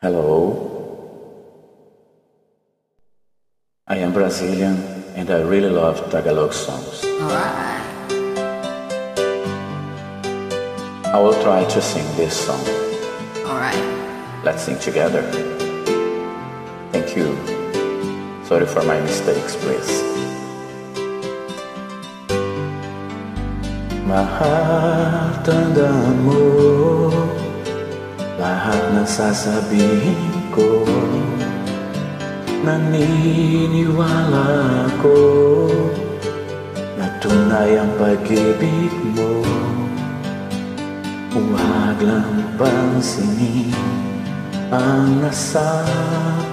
Hello, I am Brazilian and I really love Tagalog songs. Alright. I will try to sing this song. Alright. Let's sing together. Thank you. Sorry for my mistakes, please. Mahal, tandaan mo lahat ng sasabihin ko. Naniniwala ako na tunay ang pag-ibig mo. Huwag lang pansinin ang nasa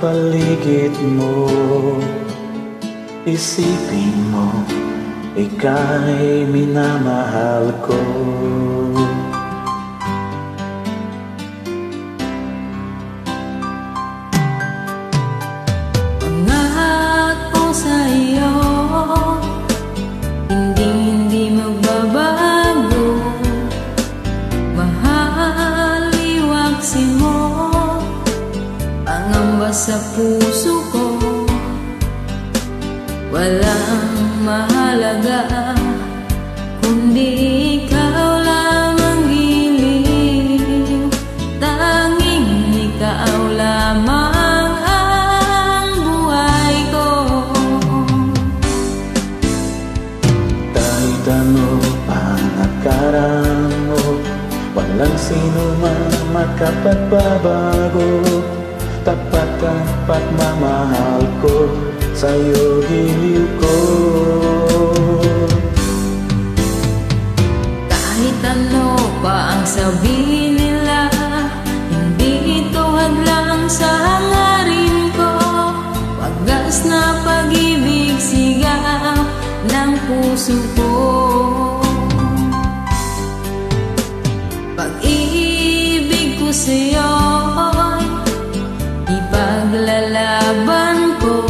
paligid mo. Isipin mo, ika'y minamahal ko. Pangarap ko sa iyo, hindi magbabago. Mahal, iwaksin mo, pangamba sa puso ko. Walang mahalaga kundi ikaw lang ang giliw. Tanging ikaw lamang ang buhay ko. Kahit ano ang nakaraan mo, walang sino man makapagbabago. Tapat ang pagmamahal ko, sa'yo giliw ko. Kahit ano pa ang sabihin nila, hindi ito hadlang sa hangarin ko. Wagas na pag-ibig, sigaw ng puso ko. Pag-ibig ko sa'yo'y ipaglalaban ko.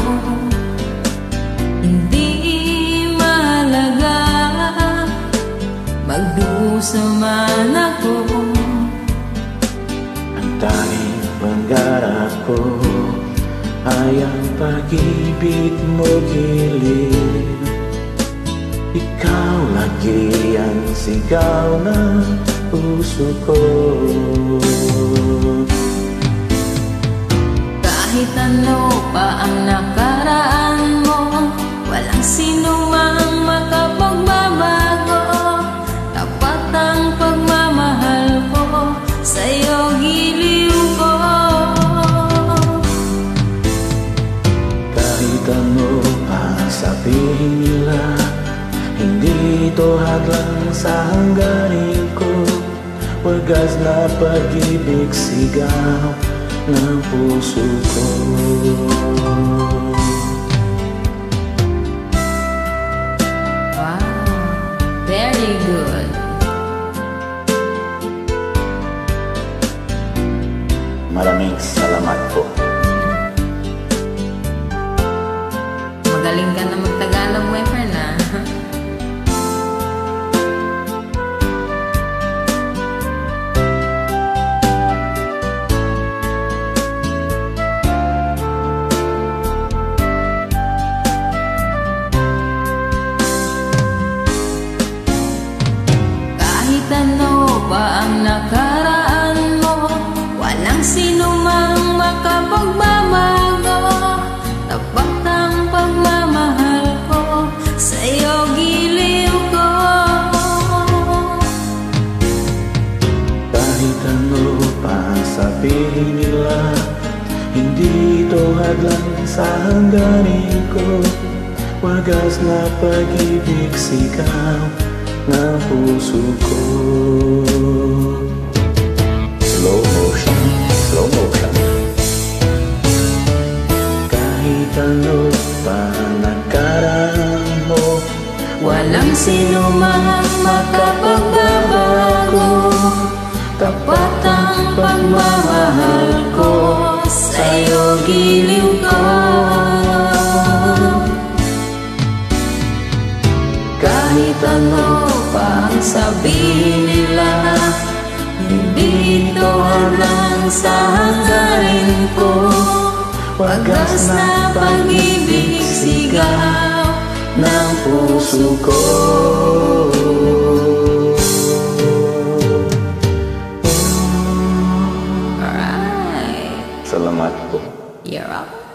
Magdusa man ako. Ang tanging pangarap ko ay ang pag-ibig mo giliw. Ikaw lagi ang sigaw ng puso ko. Kahit ano pa ang nakaraan mo, walang sino mang makapagbabago. Tapat ang pagmamahal ko, sa'yo giliw ko. Kahit ano pa sabihin nila, hindi ito hadlang sa hanggarin ko. Wagas na pag-ibig, sigaw ng puso ko. Wow, very good. Maraming salamat po. Magaling ka na mag-Tagalog, my friend, ah. Kahit ano pa ang nakaraan mo, walang sino mang makapagbabago. Tapat ang pagmamahal ko, sa'yo giliw ko. Kahit ano pa sabihin nila, hindi ito hadlang sa hanggarin ko. Wagas na pag-ibig, sigaw ng puso ko. Slow motion, slow motion. Kahit ano pa nakaraan mo, Walang sino mang makapagbabago. Tapat ang pagmamahal ko, sa'yo giliw ko. Kahit ano pa ang sabihin nila, hindi dito hanggang sa hanggarin ko. Wagas na pag-ibig, sigaw ng puso ko. Alright. Salamat po. You're up.